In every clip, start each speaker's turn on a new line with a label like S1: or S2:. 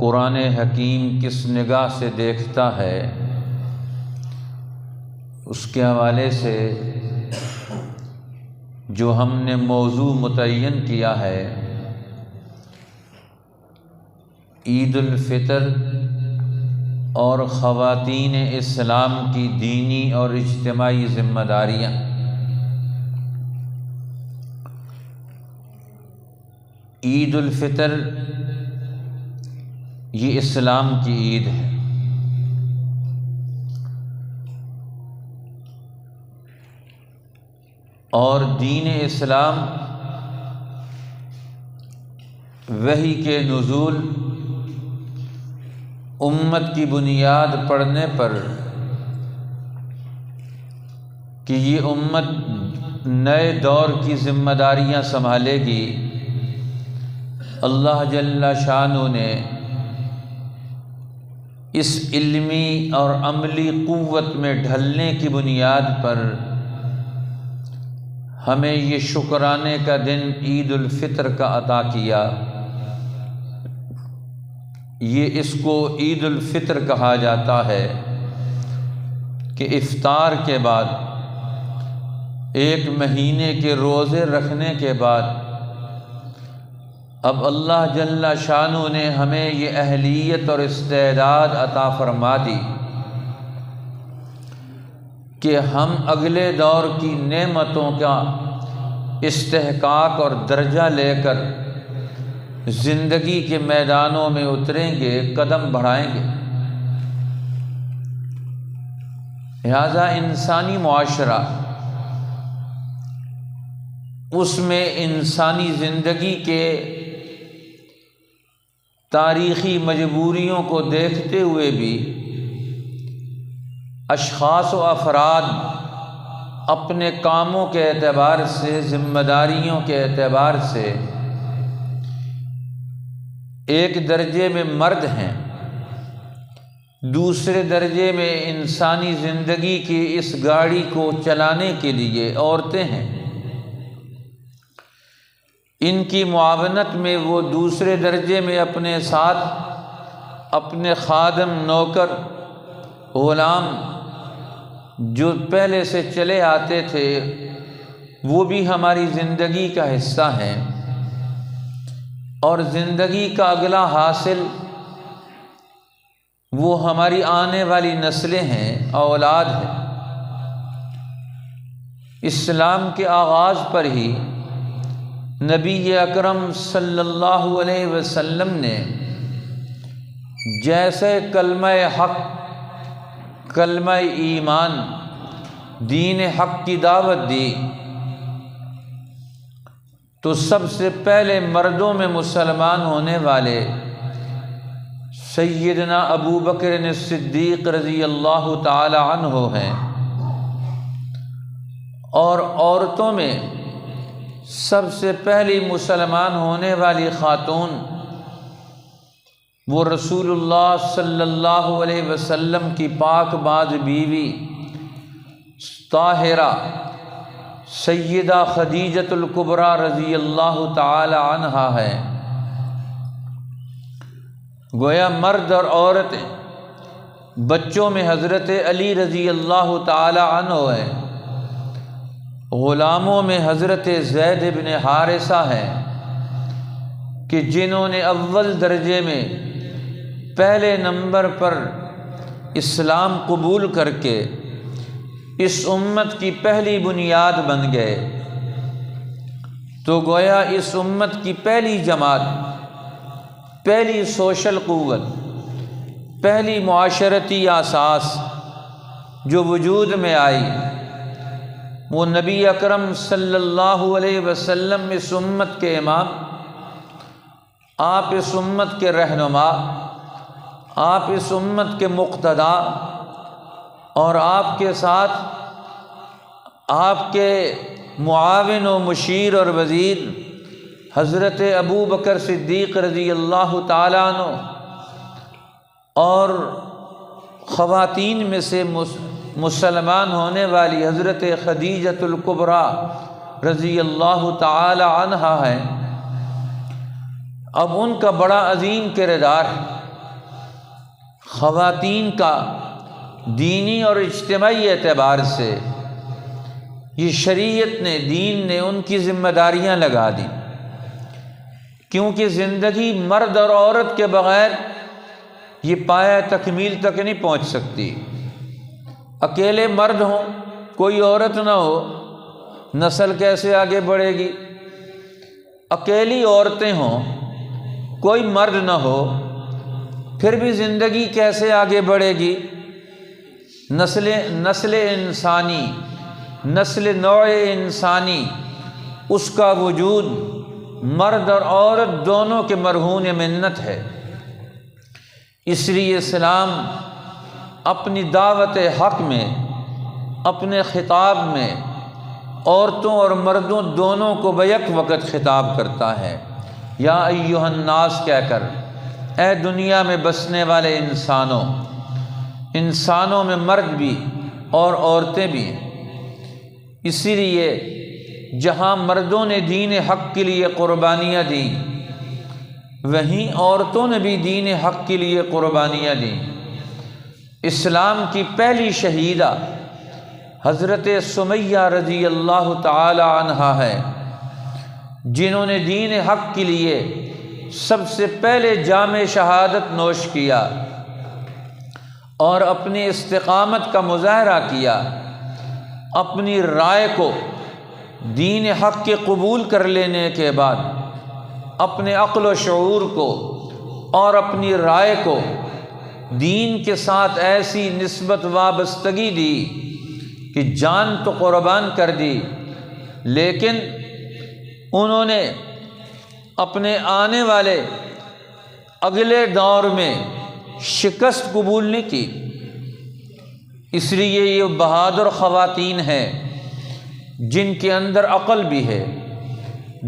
S1: قرآن حکیم کس نگاہ سے دیکھتا ہے، اس کے حوالے سے جو ہم نے موضوع متعین کیا ہے، عید الفطر اور خواتین اسلام کی دینی اور اجتماعی ذمہ داریاں۔ عید الفطر یہ اسلام کی عید ہے، اور دین اسلام وحی کے نزول امت کی بنیاد پڑنے پر کہ یہ امت نئے دور کی ذمہ داریاں سنبھالے گی، اللہ جل شانہ نے اس علمی اور عملی قوت میں ڈھلنے کی بنیاد پر ہمیں یہ شکرانے کا دن عید الفطر کا عطا کیا۔ یہ اس کو عید الفطر کہا جاتا ہے کہ افطار کے بعد، ایک مہینے کے روزے رکھنے کے بعد اب اللہ جل شانہ نے ہمیں یہ اہلیت اور استعداد عطا فرما دی کہ ہم اگلے دور کی نعمتوں کا استحقاق اور درجہ لے کر زندگی کے میدانوں میں اتریں گے، قدم بڑھائیں گے۔ لہذا انسانی معاشرہ، اس میں انسانی زندگی کے تاریخی مجبوریوں کو دیکھتے ہوئے بھی اشخاص و افراد اپنے کاموں کے اعتبار سے، ذمہ داریوں کے اعتبار سے ایک درجے میں مرد ہیں، دوسرے درجے میں انسانی زندگی کی اس گاڑی کو چلانے کے لیے عورتیں ہیں۔ ان کی معاونت میں وہ دوسرے درجے میں اپنے ساتھ اپنے خادم، نوکر، غلام جو پہلے سے چلے آتے تھے، وہ بھی ہماری زندگی کا حصہ ہیں، اور زندگی کا اگلا حاصل وہ ہماری آنے والی نسلیں ہیں، اولاد ہیں۔ اسلام کے آغاز پر ہی نبی اکرم صلی اللہ علیہ وسلم نے جیسے کلمہ حق، کلمہ ایمان، دین حق کی دعوت دی، تو سب سے پہلے مردوں میں مسلمان ہونے والے سیدنا ابو بکر صدیق رضی اللہ تعالی عنہ ہیں، اور عورتوں میں سب سے پہلی مسلمان ہونے والی خاتون وہ رسول اللہ صلی اللہ علیہ وسلم کی پاک باز بیوی طاہرہ سیدہ خدیجۃ الکبریٰ رضی اللہ تعالی عنہا ہے۔ گویا مرد اور عورتیں، بچوں میں حضرت علی رضی اللہ تعالی عنہ ہے، غلاموں میں حضرت زید بن حارثہ ہیں کہ جنہوں نے اول درجے میں پہلے نمبر پر اسلام قبول کر کے اس امت کی پہلی بنیاد بن گئے۔ تو گویا اس امت کی پہلی جماعت، پہلی سوشل قوت، پہلی معاشرتی اساس جو وجود میں آئی، وہ نبی اکرم صلی اللہ علیہ وسلم اس امت کے امام، آپ اس امت کے رہنما، آپ اس امت کے مقتدا، اور آپ کے ساتھ آپ کے معاون و مشیر اور وزیر حضرت ابو بکر صدیق رضی اللہ تعالیٰ عنہ، اور خواتین میں سے مسلمان ہونے والی حضرت خدیجۃ الکبریٰ رضی اللہ تعالی عنہا ہے۔ اب ان کا بڑا عظیم کردار ہے خواتین کا دینی اور اجتماعی اعتبار سے یہ شریعت نے، دین نے ان کی ذمہ داریاں لگا دیں، کیونکہ زندگی مرد اور عورت کے بغیر یہ پایہ تکمیل تک نہیں پہنچ سکتی۔ اکیلے مرد ہوں، کوئی عورت نہ ہو، نسل کیسے آگے بڑھے گی؟ اکیلی عورتیں ہوں، کوئی مرد نہ ہو، پھر بھی زندگی کیسے آگے بڑھے گی؟ نسل انسانی، نسل نوع انسانی، اس کا وجود مرد اور عورت دونوں کے مرہون منت ہے۔ اس لیے اسلام اپنی دعوت حق میں، اپنے خطاب میں عورتوں اور مردوں دونوں کو بیک وقت خطاب کرتا ہے۔ یا ایھا الناس کہہ کر، اے دنیا میں بسنے والے انسانوں میں مرد بھی اور عورتیں بھی ہیں۔ اسی لیے جہاں مردوں نے دین حق کے لیے قربانیاں دیں، وہیں عورتوں نے بھی دین حق کے لیے قربانیاں دیں۔ اسلام کی پہلی شہیدہ حضرت سمیہ رضی اللہ تعالی عنہا ہے، جنہوں نے دین حق کے لیے سب سے پہلے جام شہادت نوش کیا اور اپنی استقامت کا مظاہرہ کیا، اپنی رائے کو دین حق کے قبول کر لینے کے بعد اپنے عقل و شعور کو اور اپنی رائے کو دین کے ساتھ ایسی نسبت وابستگی دی کہ جان تو قربان کر دی، لیکن انہوں نے اپنے آنے والے اگلے دور میں شکست قبول نہیں کی۔ اس لیے یہ بہادر خواتین ہیں جن کے اندر عقل بھی ہے،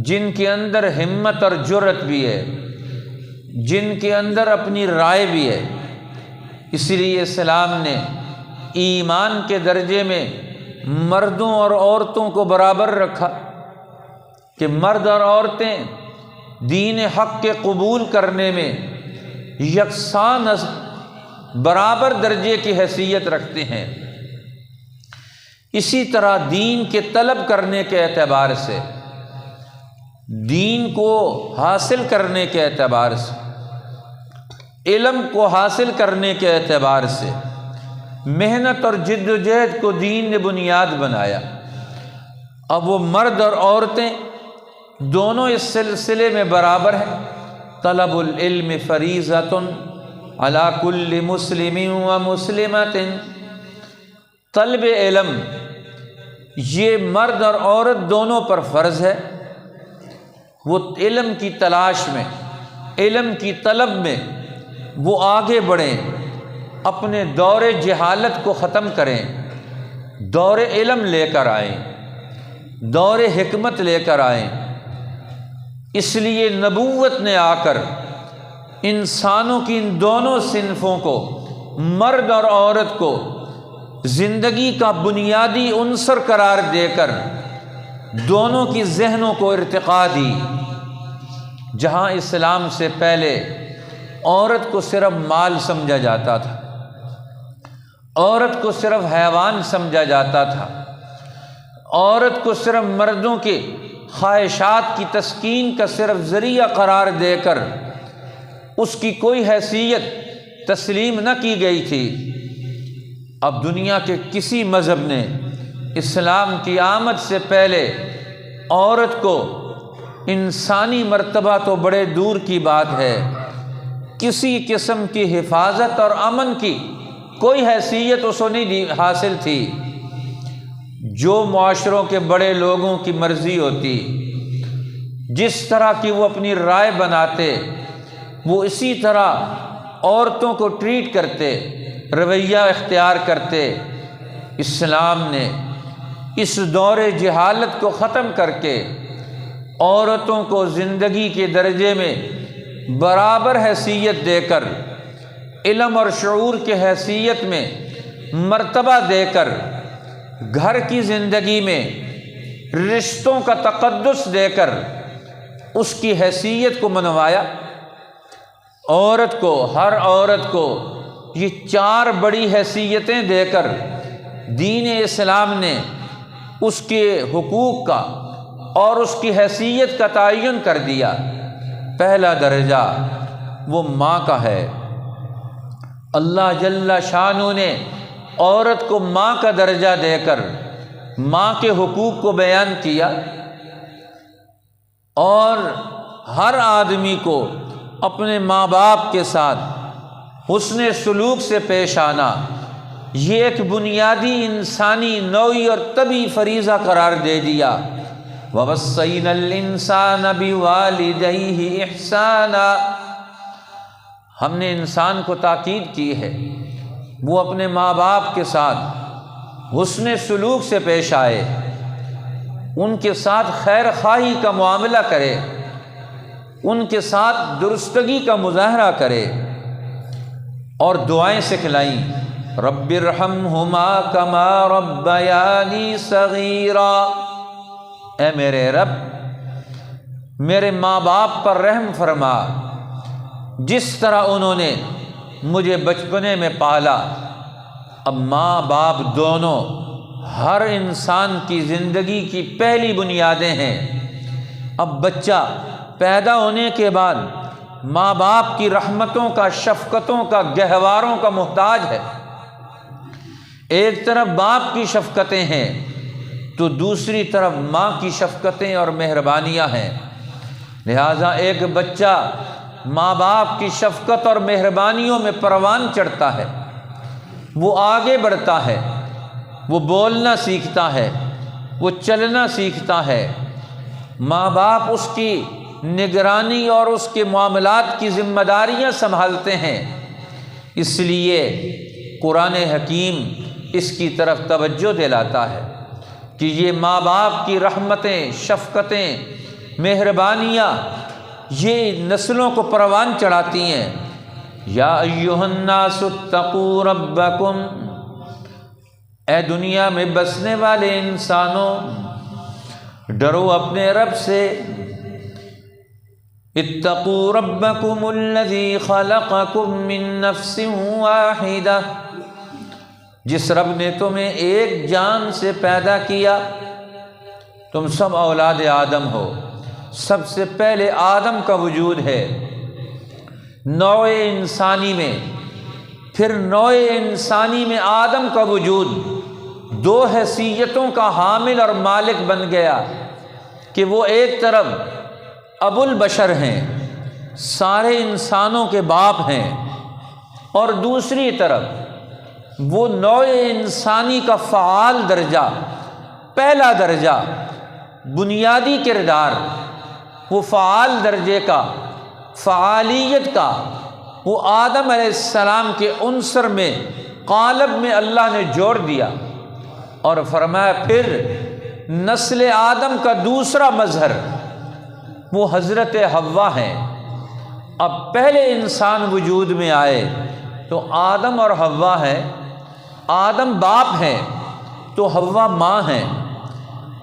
S1: جن کے اندر ہمت اور جرأت بھی ہے، جن کے اندر اپنی رائے بھی ہے۔ اس لیے اسلام نے ایمان کے درجے میں مردوں اور عورتوں کو برابر رکھا کہ مرد اور عورتیں دین حق کے قبول کرنے میں یکساں برابر درجے کی حیثیت رکھتے ہیں۔ اسی طرح دین کے طلب کرنے کے اعتبار سے، دین کو حاصل کرنے کے اعتبار سے، علم کو حاصل کرنے کے اعتبار سے محنت اور جد و جہد کو دین نے بنیاد بنایا۔ اب وہ مرد اور عورتیں دونوں اس سلسلے میں برابر ہیں۔ طلب العلم فریضۃ علی کل مسلم و مسلمۃ، طلب علم یہ مرد اور عورت دونوں پر فرض ہے۔ وہ علم کی تلاش میں، علم کی طلب میں وہ آگے بڑھیں، اپنے دور جہالت کو ختم کریں، دور علم لے کر آئیں، دور حکمت لے کر آئیں۔ اس لیے نبوت نے آ کر انسانوں کی ان دونوں صنفوں کو، مرد اور عورت کو، زندگی کا بنیادی عنصر قرار دے کر دونوں کی ذہنوں کو ارتقاء دی۔ جہاں اسلام سے پہلے عورت کو صرف مال سمجھا جاتا تھا، عورت کو صرف حیوان سمجھا جاتا تھا، عورت کو صرف مردوں کے خواہشات کی تسکین کا صرف ذریعہ قرار دے کر اس کی کوئی حیثیت تسلیم نہ کی گئی تھی۔ اب دنیا کے کسی مذہب نے اسلام کی آمد سے پہلے عورت کو انسانی مرتبہ تو بڑے دور کی بات ہے، کسی قسم کی حفاظت اور امن کی کوئی حیثیت اس کو نہیں حاصل تھی۔ جو معاشروں کے بڑے لوگوں کی مرضی ہوتی، جس طرح کی وہ اپنی رائے بناتے، وہ اسی طرح عورتوں کو ٹریٹ کرتے، رویہ اختیار کرتے۔ اسلام نے اس دور جہالت کو ختم کر کے عورتوں کو زندگی کے درجے میں برابر حیثیت دے کر، علم اور شعور کے حیثیت میں مرتبہ دے کر، گھر کی زندگی میں رشتوں کا تقدس دے کر اس کی حیثیت کو منوایا۔ عورت کو، ہر عورت کو یہ 4 بڑی حیثیتیں دے کر دین اسلام نے اس کے حقوق کا اور اس کی حیثیت کا تعین کر دیا۔ پہلا درجہ وہ ماں کا ہے۔ اللہ جل شانہ نے عورت کو ماں کا درجہ دے کر ماں کے حقوق کو بیان کیا، اور ہر آدمی کو اپنے ماں باپ کے ساتھ حسن سلوک سے پیش آنا یہ ایک بنیادی انسانی نوعی اور طبعی فریضہ قرار دے دیا۔ وَوَصَّيْنَا الْإِنسَانَ بِوَالِدَيْهِ إِحْسَانًا، ہم نے انسان کو تاکید کی ہے وہ اپنے ماں باپ کے ساتھ حسن سلوک سے پیش آئے، ان کے ساتھ خیر خواہی کا معاملہ کرے، ان کے ساتھ درستگی کا مظاہرہ کرے، اور دعائیں سکھلائیں، رب ارحمہما کما ربیانی صغیرا، اے میرے رب میرے ماں باپ پر رحم فرما جس طرح انہوں نے مجھے بچپنے میں پالا۔ اب ماں باپ دونوں ہر انسان کی زندگی کی پہلی بنیادیں ہیں۔ اب بچہ پیدا ہونے کے بعد ماں باپ کی رحمتوں کا، شفقتوں کا، گہواروں کا محتاج ہے۔ ایک طرف باپ کی شفقتیں ہیں تو دوسری طرف ماں کی شفقتیں اور مہربانیاں ہیں۔ لہٰذا ایک بچہ ماں باپ کی شفقت اور مہربانیوں میں پروان چڑھتا ہے، وہ آگے بڑھتا ہے، وہ بولنا سیکھتا ہے، وہ چلنا سیکھتا ہے۔ ماں باپ اس کی نگرانی اور اس کے معاملات کی ذمہ داریاں سنبھالتے ہیں۔ اس لیے قرآن حکیم اس کی طرف توجہ دلاتا ہے کہ یہ ماں باپ کی رحمتیں، شفقتیں، مہربانیاں یہ نسلوں کو پروان چڑھاتی ہیں۔ یا ایھا الناس اتقوا ربکم، اے دنیا میں بسنے والے انسانوں ڈرو اپنے رب سے۔ اتقوا ربکم الذی خلقکم من نفس واحدہ، جس رب نے تمہیں ایک جان سے پیدا کیا۔ تم سب اولاد آدم ہو، سب سے پہلے آدم کا وجود ہے نوع انسانی میں، پھر نوع انسانی میں آدم کا وجود 2 حیثیتوں کا حامل اور مالک بن گیا کہ وہ ایک طرف ابو البشر ہیں، سارے انسانوں کے باپ ہیں، اور دوسری طرف وہ نوع انسانی کا فعال درجہ، پہلا درجہ، بنیادی کردار، وہ فعال درجے کا، فعالیت کا، وہ آدم علیہ السلام کے عنصر میں، قالب میں اللہ نے جوڑ دیا، اور فرمایا پھر نسل آدم کا دوسرا مظہر وہ حضرت حوا ہیں۔ اب پہلے انسان وجود میں آئے تو آدم اور حوا ہیں، آدم باپ ہیں تو حوا ماں ہیں،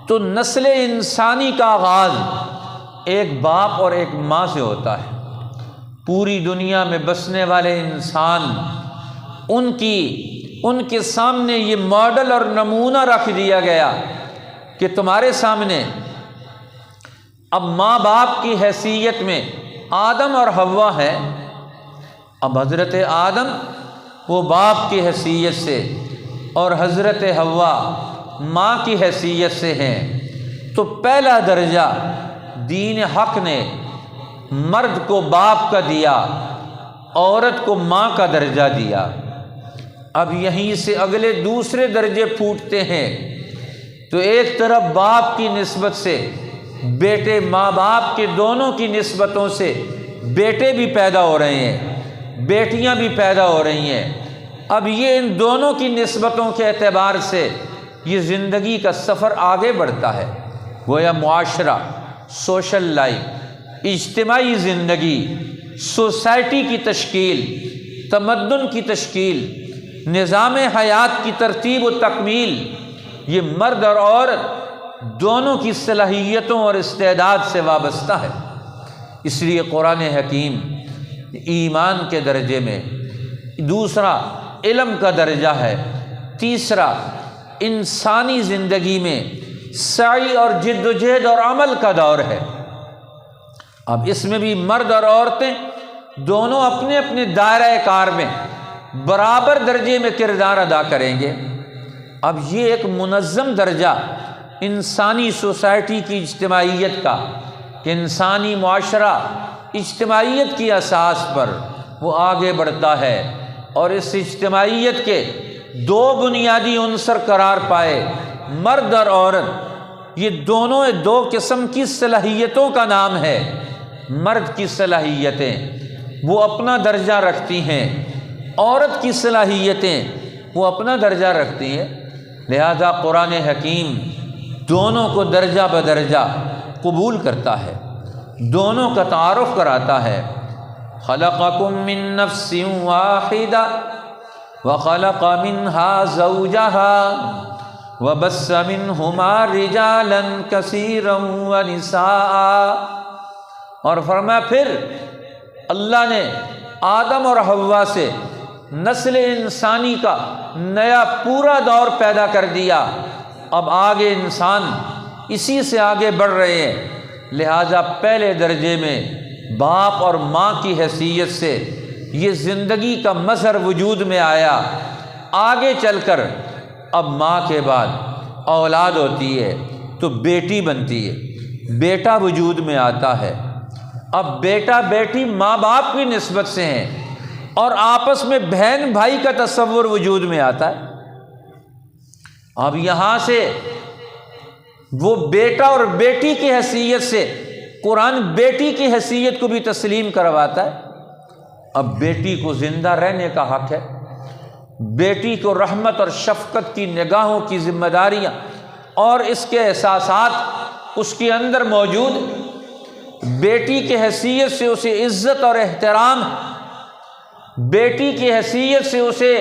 S1: تو نسل انسانی کا آغاز ایک باپ اور ایک ماں سے ہوتا ہے۔ پوری دنیا میں بسنے والے انسان ان کے سامنے یہ ماڈل اور نمونہ رکھ دیا گیا کہ تمہارے سامنے اب ماں باپ کی حیثیت میں آدم اور حوا ہے۔ اب حضرت آدم وہ باپ کی حیثیت سے اور حضرت حوا ماں کی حیثیت سے ہیں، تو پہلا درجہ دین حق نے مرد کو باپ کا دیا، عورت کو ماں کا درجہ دیا۔ اب یہیں سے اگلے دوسرے درجے پھوٹتے ہیں، تو ایک طرف باپ کی نسبت سے بیٹے، ماں باپ کے دونوں کی نسبتوں سے بیٹے بھی پیدا ہو رہے ہیں، بیٹیاں بھی پیدا ہو رہی ہیں۔ اب یہ ان دونوں کی نسبتوں کے اعتبار سے یہ زندگی کا سفر آگے بڑھتا ہے۔ گویا معاشرہ، سوشل لائف، اجتماعی زندگی، سوسائٹی کی تشکیل، تمدن کی تشکیل، نظام حیات کی ترتیب و تکمیل، یہ مرد اور عورت دونوں کی صلاحیتوں اور استعداد سے وابستہ ہے۔ اس لیے قرآن حکیم ایمان کے درجے میں دوسرا علم کا درجہ ہے، تیسرا انسانی زندگی میں سعی اور جد و جہد اور عمل کا دور ہے۔ اب اس میں بھی مرد اور عورتیں دونوں اپنے اپنے دائرہ کار میں برابر درجے میں کردار ادا کریں گے۔ اب یہ ایک منظم درجہ انسانی سوسائٹی کی اجتماعیت کا، کہ انسانی معاشرہ اجتماعیت کی اساس پر وہ آگے بڑھتا ہے، اور اس اجتماعیت کے دو بنیادی عنصر قرار پائے، مرد اور عورت۔ یہ دونوں دو قسم کی صلاحیتوں کا نام ہے۔ مرد کی صلاحیتیں وہ اپنا درجہ رکھتی ہیں، عورت کی صلاحیتیں وہ اپنا درجہ رکھتی ہیں، لہذا قرآن حکیم دونوں کو درجہ بدرجہ قبول کرتا ہے، دونوں کا تعارف کراتا ہے۔ خلقکم من نفس واحدہ وخلق منها زوجها وبث منہما رجالا کثیرا ونساء، اور فرمایا پھر اللہ نے آدم اور حوا سے نسل انسانی کا نیا پورا دور پیدا کر دیا۔ اب آگے انسان اسی سے آگے بڑھ رہے ہیں، لہٰذا پہلے درجے میں باپ اور ماں کی حیثیت سے یہ زندگی کا مظہر وجود میں آیا۔ آگے چل کر اب ماں کے بعد اولاد ہوتی ہے تو بیٹی بنتی ہے، بیٹا وجود میں آتا ہے۔ اب بیٹا بیٹی ماں باپ کی نسبت سے ہیں، اور آپس میں بہن بھائی کا تصور وجود میں آتا ہے۔ اب یہاں سے وہ بیٹا اور بیٹی کی حیثیت سے قرآن بیٹی کی حیثیت کو بھی تسلیم کرواتا ہے۔ اب بیٹی کو زندہ رہنے کا حق ہے، بیٹی کو رحمت اور شفقت کی نگاہوں کی ذمہ داریاں اور اس کے احساسات اس کے اندر موجود، بیٹی کی حیثیت سے اسے عزت اور احترام، بیٹی کی حیثیت سے اسے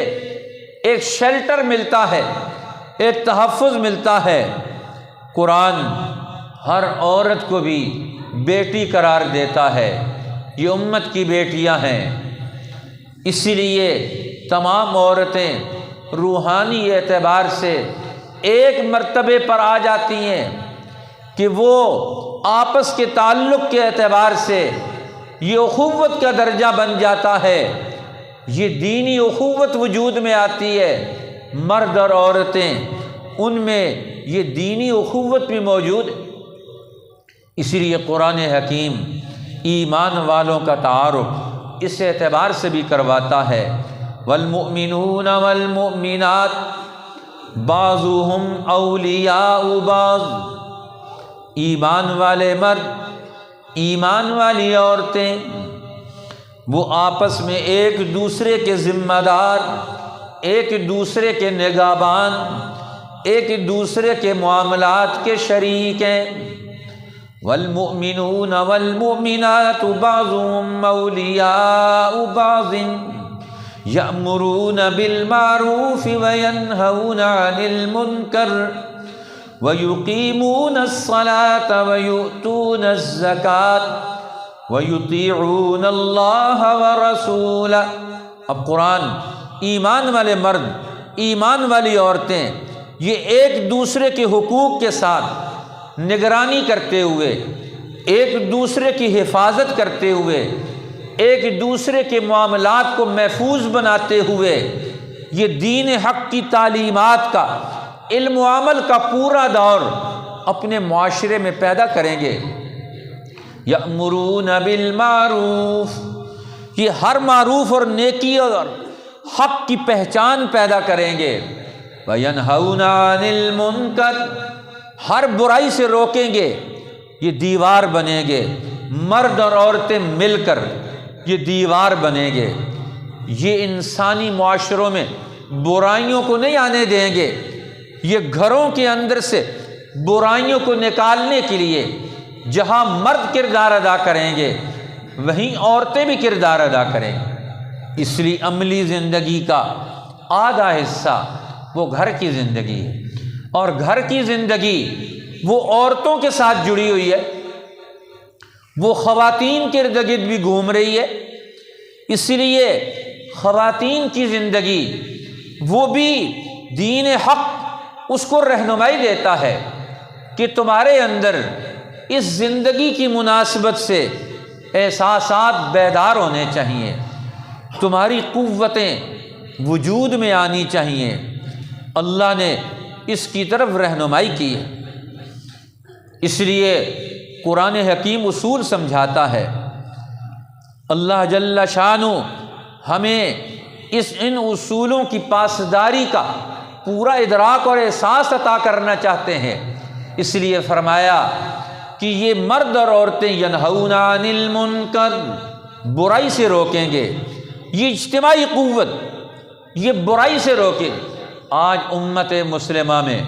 S1: ایک شیلٹر ملتا ہے، ایک تحفظ ملتا ہے۔ قرآن ہر عورت کو بھی بیٹی قرار دیتا ہے، یہ امت کی بیٹیاں ہیں۔ اسی لیے تمام عورتیں روحانی اعتبار سے ایک مرتبے پر آ جاتی ہیں کہ وہ آپس کے تعلق کے اعتبار سے یہ اخوت کا درجہ بن جاتا ہے، یہ دینی اخوت وجود میں آتی ہے۔ مرد اور عورتیں ان میں یہ دینی اخوت بھی موجود ہے۔ اسی لیے قرآن حکیم ایمان والوں کا تعارف اس اعتبار سے بھی کرواتا ہے، والمؤمنون والمؤمنات بعضهم اولیاء بعض۔ ایمان والے مرد، ایمان والی عورتیں وہ آپس میں ایک دوسرے کے ذمہ دار، ایک دوسرے کے نگہبان، ایک دوسرے کے معاملات کے شریک ہیں۔ والمؤمنون والمؤمنات بعضهم اولیاء بعض یأمرون بالمعروف وینہون عن المنکر ویقیمون الصلاة ویؤتون الزکاة ویطیعون اللہ ورسولہ۔ اب قرآن ایمان والے مرد، ایمان والی عورتیں یہ ایک دوسرے کے حقوق کے ساتھ نگرانی کرتے ہوئے، ایک دوسرے کی حفاظت کرتے ہوئے، ایک دوسرے کے معاملات کو محفوظ بناتے ہوئے یہ دین حق کی تعلیمات کا، علم و عمل کا پورا دور اپنے معاشرے میں پیدا کریں گے۔ یأمرون بالمعروف، یہ ہر معروف اور نیکی اور حق کی پہچان پیدا کریں گے۔ وینہون عن المنکر، ہر برائی سے روکیں گے، یہ دیوار بنیں گے، مرد اور عورتیں مل کر یہ دیوار بنیں گے۔ یہ انسانی معاشروں میں برائیوں کو نہیں آنے دیں گے، یہ گھروں کے اندر سے برائیوں کو نکالنے کے لیے جہاں مرد کردار ادا کریں گے وہیں عورتیں بھی کردار ادا کریں گے۔ اس لیے عملی زندگی کا آدھا حصہ وہ گھر کی زندگی ہے، اور گھر کی زندگی وہ عورتوں کے ساتھ جڑی ہوئی ہے، وہ خواتین کے ارد گرد بھی گھوم رہی ہے۔ اس لیے خواتین کی زندگی، وہ بھی دین حق اس کو رہنمائی دیتا ہے کہ تمہارے اندر اس زندگی کی مناسبت سے احساسات بیدار ہونے چاہیے، تمہاری قوتیں وجود میں آنی چاہیے۔ اللہ نے اس کی طرف رہنمائی کی ہے۔ اس لیے قرآن حکیم اصول سمجھاتا ہے۔ اللہ جل شانہ ہمیں ان اصولوں کی پاسداری کا پورا ادراک اور احساس عطا کرنا چاہتے ہیں، اس لیے فرمایا کہ یہ مرد اور عورتیں ینہون عن المنکر، برائی سے روکیں گے، یہ اجتماعی قوت یہ برائی سے روکے۔ آج امت مسلمہ میں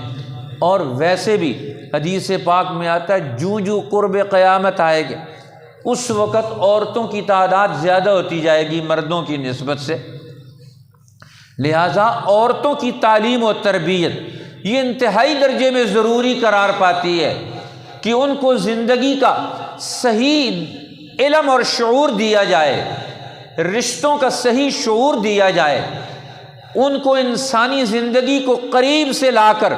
S1: اور ویسے بھی حدیث پاک میں آتا ہے جو قرب قیامت آئے گا اس وقت عورتوں کی تعداد زیادہ ہوتی جائے گی مردوں کی نسبت سے، لہٰذا عورتوں کی تعلیم و تربیت یہ انتہائی درجے میں ضروری قرار پاتی ہے کہ ان کو زندگی کا صحیح علم اور شعور دیا جائے، رشتوں کا صحیح شعور دیا جائے، ان کو انسانی زندگی کو قریب سے لا کر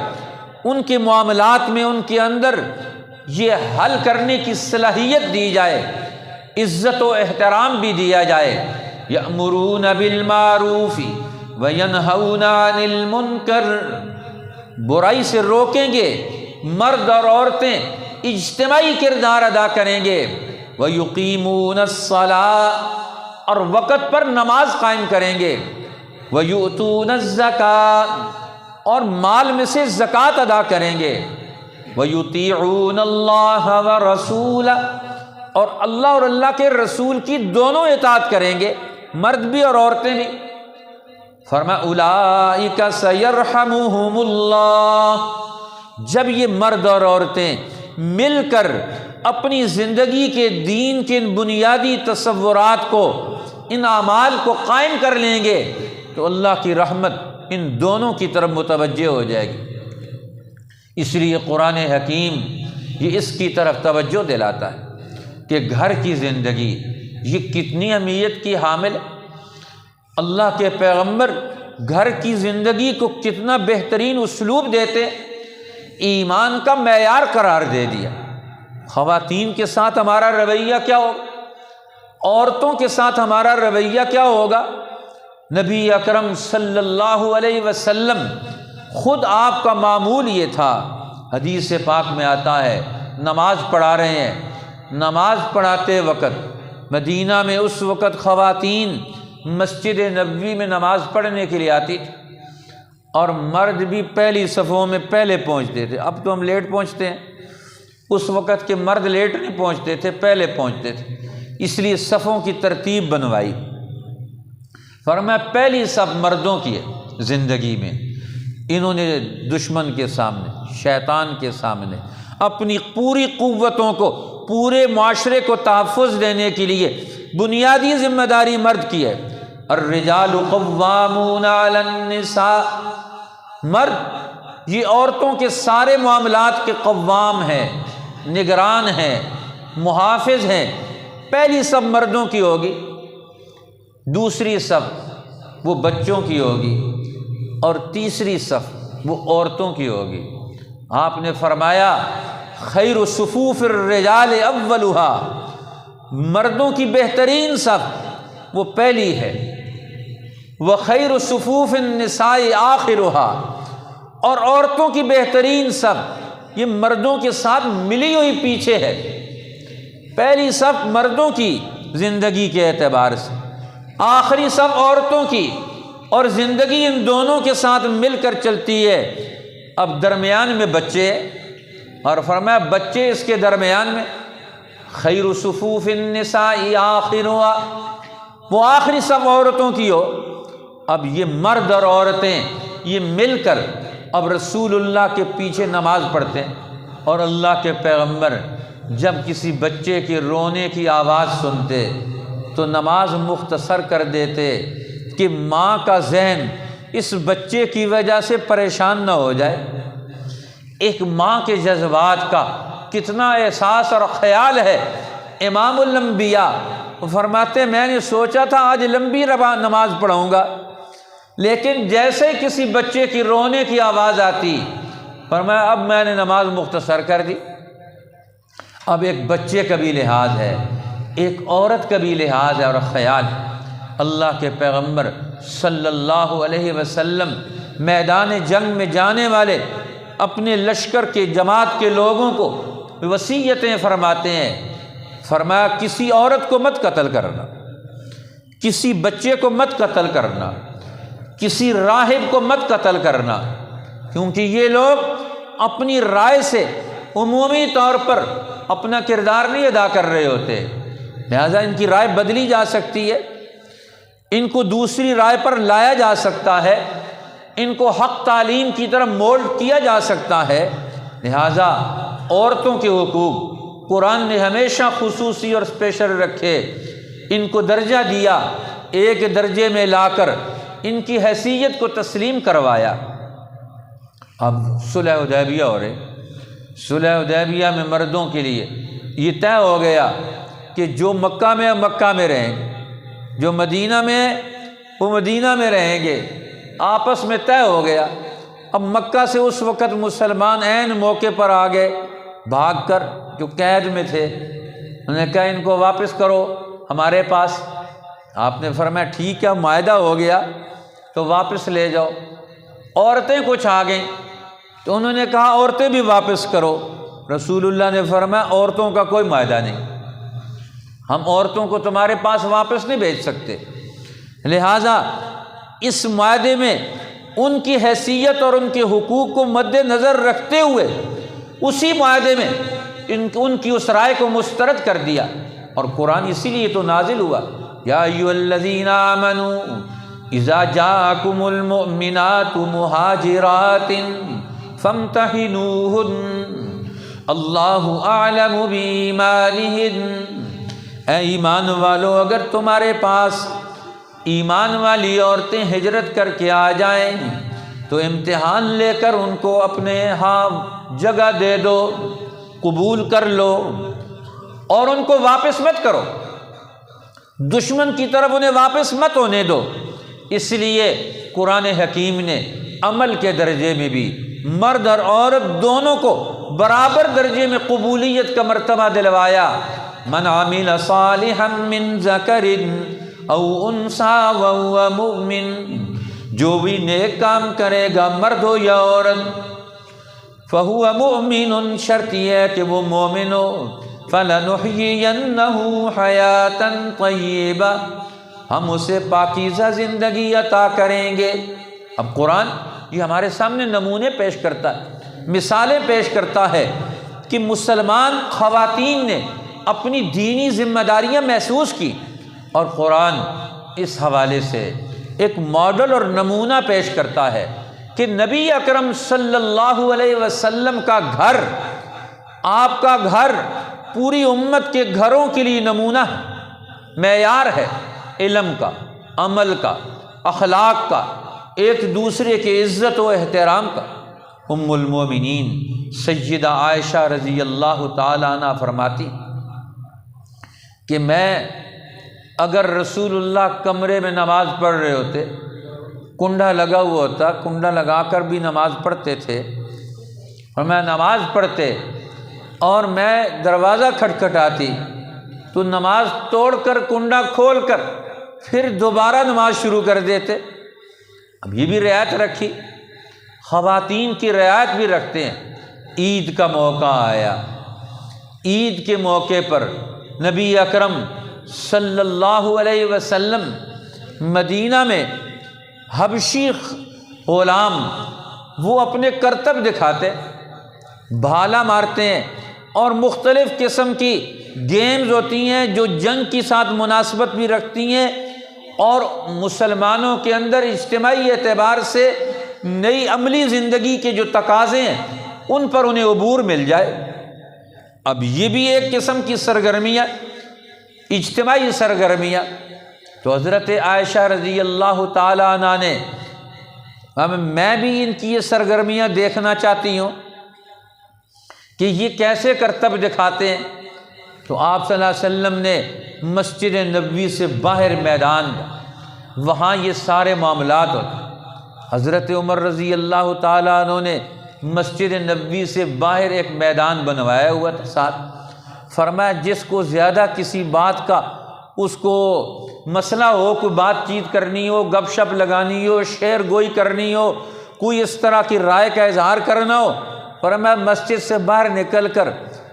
S1: ان کے معاملات میں ان کے اندر یہ حل کرنے کی صلاحیت دی جائے، عزت و احترام بھی دیا جائے۔ یأمرون بالمعروف وینہون عن المنکر، برائی سے روکیں گے، مرد اور عورتیں اجتماعی کردار ادا کریں گے۔ ویقیمون الصلاۃ، اور وقت پر نماز قائم کریں گے۔ ویؤتون الزکاۃ، اور مال میں سے زکوٰۃ ادا کریں گے۔ ویطیعون اللہ ورسولہ، اور اللہ اور اللہ کے رسول کی دونوں اطاعت کریں گے، مرد بھی اور عورتیں بھی۔ فرمایا اولئک سیرحمہم اللہ، جب یہ مرد اور عورتیں مل کر اپنی زندگی کے دین کے ان بنیادی تصورات کو، ان اعمال کو قائم کر لیں گے تو اللہ کی رحمت ان دونوں کی طرف متوجہ ہو جائے گی۔ اس لیے قرآن حکیم یہ اس کی طرف توجہ دلاتا ہے کہ گھر کی زندگی یہ کتنی اہمیت کی حامل ہے۔ اللہ کے پیغمبر گھر کی زندگی کو کتنا بہترین اسلوب دیتے، ایمان کا معیار قرار دے دیا۔ خواتین کے ساتھ ہمارا رویہ کیا ہوگا، عورتوں کے ساتھ ہمارا رویہ کیا ہوگا؟ نبی اکرم صلی اللہ علیہ وسلم خود آپ کا معمول یہ تھا، حدیث پاک میں آتا ہے نماز پڑھا رہے ہیں، نماز پڑھاتے وقت مدینہ میں اس وقت خواتین مسجد نبوی میں نماز پڑھنے کے لیے آتی تھی، اور مرد بھی پہلی صفوں میں پہلے پہنچتے تھے۔ اب تو ہم لیٹ پہنچتے ہیں، اس وقت کے مرد لیٹ نہیں پہنچتے تھے، پہلے پہنچتے تھے، اس لیے صفوں کی ترتیب بنوائی۔ فرمایا پہلی صف مردوں کی ہے زندگی میں، انہوں نے دشمن کے سامنے، شیطان کے سامنے اپنی پوری قوتوں کو پورے معاشرے کو تحفظ دینے کے لیے بنیادی ذمہ داری مرد کی ہے۔ الرجال قوامون علی النساء، مرد یہ عورتوں کے سارے معاملات کے قوام ہیں، نگران ہیں، محافظ ہیں۔ پہلی صف مردوں کی ہوگی، دوسری صف وہ بچوں کی ہوگی، اور تیسری صف وہ عورتوں کی ہوگی۔ آپ نے فرمایا خیر صفوف الرجال اولها، مردوں کی بہترین صف وہ پہلی ہے، وخیر صفوف النساء آخرها، اور عورتوں کی بہترین صف یہ مردوں کے ساتھ ملی ہوئی پیچھے ہے۔ پہلی صف مردوں کی زندگی کے اعتبار سے، آخری صف عورتوں کی، اور زندگی ان دونوں کے ساتھ مل کر چلتی ہے۔ اب درمیان میں بچے، اور فرمایا بچے اس کے درمیان میں، خیر صفوف النساء آخرها، وہ آخری صف عورتوں کی ہو۔ اب یہ مرد اور عورتیں یہ مل کر اب رسول اللہ کے پیچھے نماز پڑھتے ہیں، اور اللہ کے پیغمبر جب کسی بچے کے رونے کی آواز سنتے تو نماز مختصر کر دیتے کہ ماں کا ذہن اس بچے کی وجہ سے پریشان نہ ہو جائے۔ ایک ماں کے جذبات کا کتنا احساس اور خیال ہے۔ امام الانبیاء وہ فرماتے ہیں میں نے سوچا تھا آج لمبی نماز پڑھوں گا، لیکن جیسے کسی بچے کی رونے کی آواز آتی فرمایا اب میں نے نماز مختصر کر دی۔ اب ایک بچے کا بھی لحاظ ہے، ایک عورت کا بھی لحاظ ہے اور خیال۔ اللہ کے پیغمبر صلی اللہ علیہ وسلم میدان جنگ میں جانے والے اپنے لشکر کے جماعت کے لوگوں کو وصیتیں فرماتے ہیں۔ فرمایا کسی عورت کو مت قتل کرنا، کسی بچے کو مت قتل کرنا، کسی راہب کو مت قتل کرنا، کیونکہ یہ لوگ اپنی رائے سے عمومی طور پر اپنا کردار نہیں ادا کر رہے ہوتے، لہذا ان کی رائے بدلی جا سکتی ہے، ان کو دوسری رائے پر لایا جا سکتا ہے، ان کو حق تعلیم کی طرف مولڈ کیا جا سکتا ہے۔ لہذا عورتوں کے حقوق قرآن نے ہمیشہ خصوصی اور اسپیشل رکھے، ان کو درجہ دیا، ایک درجے میں لا کر ان کی حیثیت کو تسلیم کروایا۔ اب صلح حدیبیہ ہو رہے، صلح حدیبیہ میں مردوں کے لیے یہ طے ہو گیا کہ جو مکہ میں مکہ میں رہیں گے، جو مدینہ میں وہ مدینہ میں رہیں گے، آپس میں طے ہو گیا۔ اب مکہ سے اس وقت مسلمان عین موقع پر آ گئے بھاگ کر، جو قید میں تھے، انہوں نے کہا ان کو واپس کرو ہمارے پاس۔ آپ نے فرمایا ٹھیک ہے معاہدہ ہو گیا تو واپس لے جاؤ۔ عورتیں کچھ آ گئیں تو انہوں نے کہا عورتیں بھی واپس کرو۔ رسول اللہ نے فرمایا عورتوں کا کوئی معاہدہ نہیں، ہم عورتوں کو تمہارے پاس واپس نہیں بھیج سکتے، لہٰذا اس معاہدے میں ان کی حیثیت اور ان کے حقوق کو مد نظر رکھتے ہوئے اسی معاہدے میں ان کی اس رائے کو مسترد کر دیا۔ اور قرآن اسی لیے تو نازل ہوا، یا ایھا الذین آمنوا اذا جاءکم المؤمنات مہاجرات فامتحنوہن اللہ اعلم بایمانہن۔ اے ایمان والو، اگر تمہارے پاس ایمان والی عورتیں ہجرت کر کے آ جائیں تو امتحان لے کر ان کو اپنے ہاں جگہ دے دو، قبول کر لو، اور ان کو واپس مت کرو، دشمن کی طرف انہیں واپس مت ہونے دو۔ اس لیے قرآن حکیم نے عمل کے درجے میں بھی مرد اور عورت دونوں کو برابر درجے میں قبولیت کا مرتبہ دلوایا۔ من عمل صالحا من ذکر او انثی وہو مؤمن، جو بھی نیک کام کرے گا مرد ہو یا عورت، فہو مؤمن، شرط یہ ہے کہ وہ مومن ہو، فلنحیینہ حیاتا طیبہ، ہم اسے پاکیزہ زندگی عطا کریں گے۔ اب قرآن یہ ہمارے سامنے نمونے پیش کرتا ہے، مثالیں پیش کرتا ہے کہ مسلمان خواتین نے اپنی دینی ذمہ داریاں محسوس کی، اور قرآن اس حوالے سے ایک ماڈل اور نمونہ پیش کرتا ہے کہ نبی اکرم صلی اللہ علیہ وسلم کا گھر، آپ کا گھر پوری امت کے گھروں کے لیے نمونہ معیار ہے، علم کا، عمل کا، اخلاق کا، ایک دوسرے کی عزت و احترام کا۔ ام المومنین سیدہ عائشہ رضی اللہ تعالی عنہ فرماتی کہ میں اگر رسول اللہ کمرے میں نماز پڑھ رہے ہوتے، کنڈا لگا ہوا ہوتا، کنڈا لگا کر بھی نماز پڑھتے تھے، اور میں نماز پڑھتے اور میں دروازہ کھٹکھٹاتی تو نماز توڑ کر کنڈا کھول کر پھر دوبارہ نماز شروع کر دیتے۔ اب یہ بھی رعایت رکھی، خواتین کی رعایت بھی رکھتے ہیں۔ عید کا موقع آیا، عید کے موقع پر نبی اکرم صلی اللہ علیہ وسلم مدینہ میں حبشی غلام وہ اپنے کرتب دکھاتے، بھالا مارتے ہیں، اور مختلف قسم کی گیمز ہوتی ہیں جو جنگ کے ساتھ مناسبت بھی رکھتی ہیں اور مسلمانوں کے اندر اجتماعی اعتبار سے نئی عملی زندگی کے جو تقاضے ہیں ان پر انہیں عبور مل جائے۔ اب یہ بھی ایک قسم کی سرگرمیاں، اجتماعی سرگرمیاں۔ تو حضرت عائشہ رضی اللہ تعالی عنہ نے میں بھی ان کی یہ سرگرمیاں دیکھنا چاہتی ہوں کہ یہ کیسے کرتب دکھاتے ہیں، تو آپ صلی اللہ علیہ وسلم نے مسجد نبوی سے باہر میدان، وہاں یہ سارے معاملات ہوتے۔ حضرت عمر رضی اللہ تعالیٰ عنہ نے مسجد نبوی سے باہر ایک میدان بنوایا ہوا تھا ساتھ، فرمایا جس کو زیادہ کسی بات کا اس کو مسئلہ ہو، کوئی بات چیت کرنی ہو، گپ شپ لگانی ہو، شعر گوئی کرنی ہو، کوئی اس طرح کی رائے کا اظہار کرنا ہو، فرمایا مسجد سے باہر نکل کر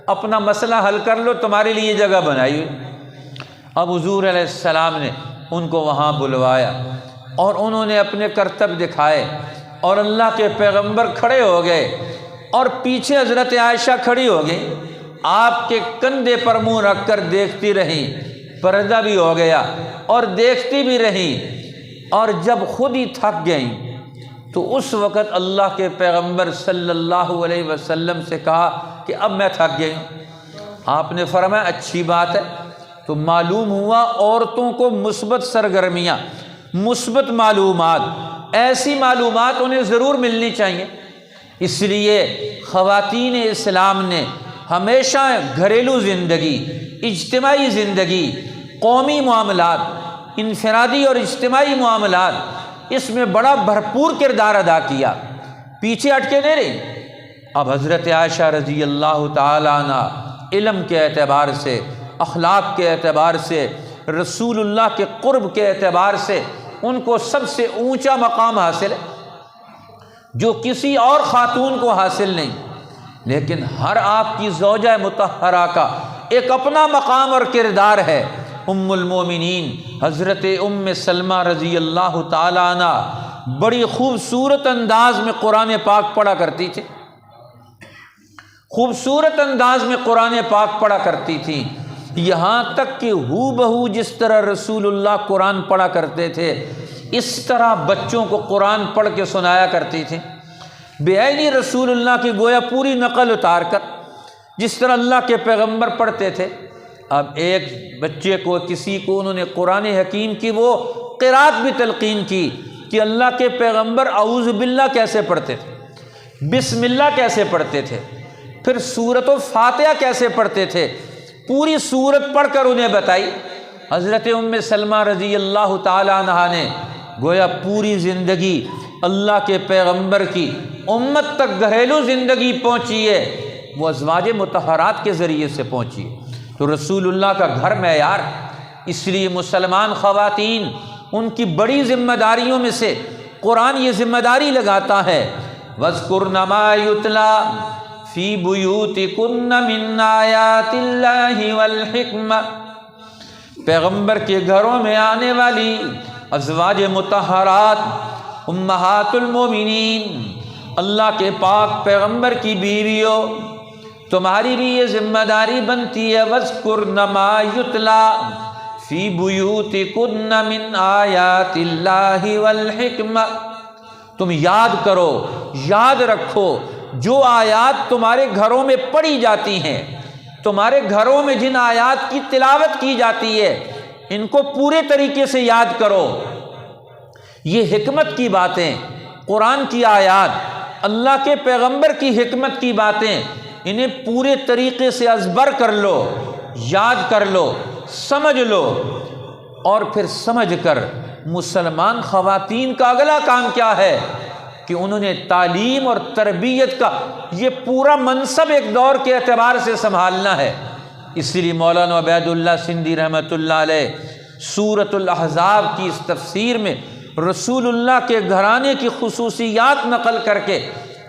S1: اپنا مسئلہ حل کر لو، تمہارے لیے جگہ بنائی ہوئی۔ اب حضور علیہ السلام نے ان کو وہاں بلوایا اور انہوں نے اپنے کرتب دکھائے، اور اللہ کے پیغمبر کھڑے ہو گئے اور پیچھے حضرت عائشہ کھڑی ہو گئی، آپ کے کندھے پر منہ رکھ کر دیکھتی رہیں، پردہ بھی ہو گیا اور دیکھتی بھی رہیں، اور جب خود ہی تھک گئیں تو اس وقت اللہ کے پیغمبر صلی اللہ علیہ وسلم سے کہا کہ اب میں تھک گئی ہوں۔ آپ نے فرمایا اچھی بات ہے۔ تو معلوم ہوا عورتوں کو مثبت سرگرمیاں، مثبت معلومات، ایسی معلومات انہیں ضرور ملنی چاہیے۔ اس لیے خواتین اسلام نے ہمیشہ گھریلو زندگی، اجتماعی زندگی، قومی معاملات، انفرادی اور اجتماعی معاملات، اس میں بڑا بھرپور کردار ادا کیا، پیچھے ہٹ کے نہیں رہی۔ اب حضرت عائشہ رضی اللہ تعالیٰ عنہ علم کے اعتبار سے، اخلاق کے اعتبار سے، رسول اللہ کے قرب کے اعتبار سے ان کو سب سے اونچا مقام حاصل ہے جو کسی اور خاتون کو حاصل نہیں۔ لیکن ہر آپ کی زوجہ مطہرہ کا ایک اپنا مقام اور کردار ہے۔ ام المومنین حضرت ام سلمہ رضی اللہ تعالیٰ عنہ بڑی خوبصورت انداز میں قرآن پاک پڑھا کرتی تھی، خوبصورت انداز میں قرآن پاک پڑھا کرتی تھی، یہاں تک کہ ہو بہو جس طرح رسول اللہ قرآن پڑھا کرتے تھے اس طرح بچوں کو قرآن پڑھ کے سنایا کرتی تھی، بے عینی رسول اللہ کی گویا پوری نقل اتار کر جس طرح اللہ کے پیغمبر پڑھتے تھے۔ اب ایک بچے کو، کسی کو انہوں نے قرآن حکیم کی وہ قرات بھی تلقین کی کہ اللہ کے پیغمبر اعوذ باللہ کیسے پڑھتے تھے، بسم اللہ کیسے پڑھتے تھے، پھر سورۃ الفاتحہ کیسے پڑھتے تھے، پوری سورت پڑھ کر انہیں بتائی۔ حضرت ام سلمہ رضی اللہ تعالیٰ عنہا نے گویا پوری زندگی اللہ کے پیغمبر کی امت تک گھریلو زندگی پہنچی ہے، وہ ازواج مطہرات کے ذریعے سے پہنچی ہے۔ تو رسول اللہ کا گھر معیار، اس لیے مسلمان خواتین ان کی بڑی ذمہ داریوں میں سے قرآن یہ ذمہ داری لگاتا ہے، وَاذْكُرْنَ مَا يُتْلَى فِي بُيُوتِكُنَّ مِنْ آيَاتِ اللَّهِ وَالْحِكْمَةِ، پیغمبر کے گھروں میں آنے والی ازواج مطہرات، امہات المومنین، اللہ کے پاک پیغمبر کی بیویوں، تمہاری بھی یہ ذمہ داری بنتی ہے، وَاذْكُرْنَ مَا يُتْلَى فِي بُيُوتِكُنَّ مِنْ آيَاتِ اللَّهِ وَالْحِكْمَةِ، تم یاد کرو، یاد رکھو جو آیات تمہارے گھروں میں پڑھی جاتی ہیں، تمہارے گھروں میں جن آیات کی تلاوت کی جاتی ہے ان کو پورے طریقے سے یاد کرو۔ یہ حکمت کی باتیں، قرآن کی آیات، اللہ کے پیغمبر کی حکمت کی باتیں، انہیں پورے طریقے سے ازبر کر لو، یاد کر لو، سمجھ لو، اور پھر سمجھ کر مسلمان خواتین کا اگلا کام کیا ہے کہ انہوں نے تعلیم اور تربیت کا یہ پورا منصب ایک دور کے اعتبار سے سنبھالنا ہے۔ اس لیے مولانا عبید اللہ سندھی رحمۃ اللہ علیہ سورۃ الاحزاب کی اس تفسیر میں رسول اللہ کے گھرانے کی خصوصیات نقل کر کے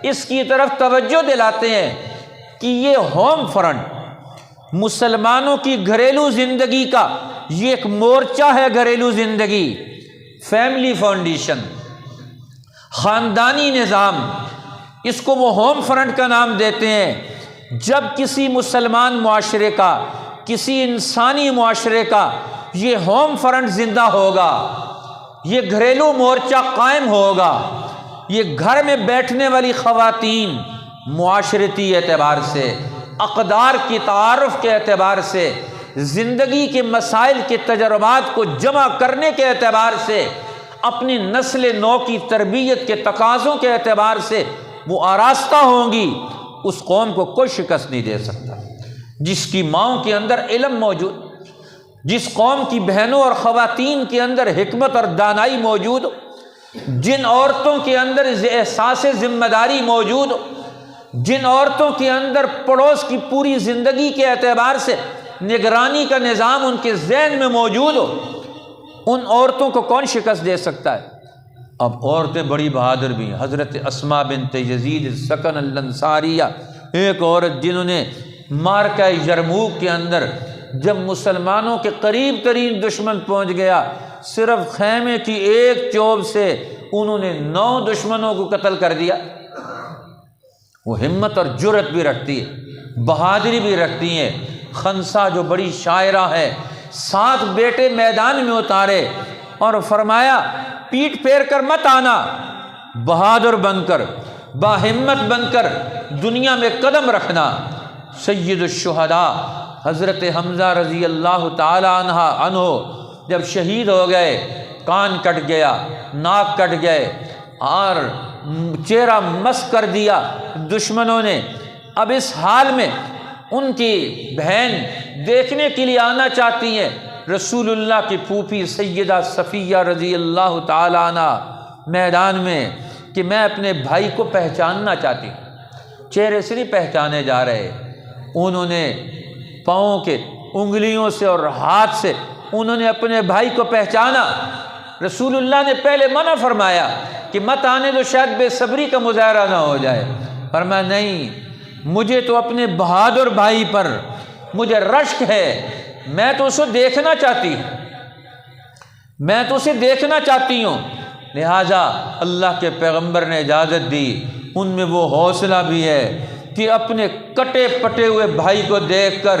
S1: اس کی طرف توجہ دلاتے ہیں کہ یہ ہوم فرنٹ، مسلمانوں کی گھریلو زندگی کا یہ ایک مورچہ ہے، گھریلو زندگی، فیملی فاؤنڈیشن، خاندانی نظام، اس کو وہ ہوم فرنٹ کا نام دیتے ہیں۔ جب کسی مسلمان معاشرے کا، کسی انسانی معاشرے کا یہ ہوم فرنٹ زندہ ہوگا، یہ گھریلو مورچہ قائم ہوگا، یہ گھر میں بیٹھنے والی خواتین معاشرتی اعتبار سے، اقدار کی تعارف کے اعتبار سے، زندگی کے مسائل کے تجربات کو جمع کرنے کے اعتبار سے، اپنی نسل نو کی تربیت کے تقاضوں کے اعتبار سے وہ آراستہ ہوں گی، اس قوم کو کوئی شکست نہیں دے سکتا۔ جس کی ماؤں کے اندر علم موجود، جس قوم کی بہنوں اور خواتین کے اندر حکمت اور دانائی موجود ہو، جن عورتوں کے اندر احساس ذمہ داری موجود ہو، جن عورتوں کے اندر پڑوس کی پوری زندگی کے اعتبار سے نگرانی کا نظام ان کے ذہن میں موجود ہو، ان عورتوں کو کون شکست دے سکتا ہے؟ اب عورتیں بڑی بہادر بھی ہیں۔ حضرت اسماء بنت یزید السکن الانصاریہ، ایک عورت جنہوں نے معرکہ یرموک کے اندر جب مسلمانوں کے قریب ترین دشمن پہنچ گیا، صرف خیمے کی ایک چوب سے انہوں نے 9 دشمنوں کو قتل کر دیا۔ وہ ہمت اور جرأت بھی رکھتی ہے، بہادری بھی رکھتی ہیں۔ خنسا جو بڑی شاعرہ ہے، 7 بیٹے میدان میں اتارے اور فرمایا پیٹ پھیر کر مت آنا، بہادر بن کر، باہمت بن کر دنیا میں قدم رکھنا۔ سید الشہداء حضرت حمزہ رضی اللہ تعالی عنہ جب شہید ہو گئے، کان کٹ گیا، ناک کٹ گئے اور چہرہ مس کر دیا دشمنوں نے۔ اب اس حال میں ان کی بہن دیکھنے کے لیے آنا چاہتی ہیں، رسول اللہ کی پھوپھی سیدہ صفیہ رضی اللہ تعالی عنہ میدان میں، کہ میں اپنے بھائی کو پہچاننا چاہتی ہوں۔ چہرے سے نہیں پہچانے جا رہے، انہوں نے پاؤں کے انگلیوں سے اور ہاتھ سے انہوں نے اپنے بھائی کو پہچانا۔ رسول اللہ نے پہلے منع فرمایا کہ مت آنے دو، شاید بے صبری کا مظاہرہ نہ ہو جائے۔ فرمایا نہیں، مجھے تو اپنے بہادر بھائی پر مجھے رشک ہے، میں تو اسے دیکھنا چاہتی ہوں، میں تو اسے دیکھنا چاہتی ہوں۔ لہٰذا اللہ کے پیغمبر نے اجازت دی۔ ان میں وہ حوصلہ بھی ہے کہ اپنے کٹے پٹے ہوئے بھائی کو دیکھ کر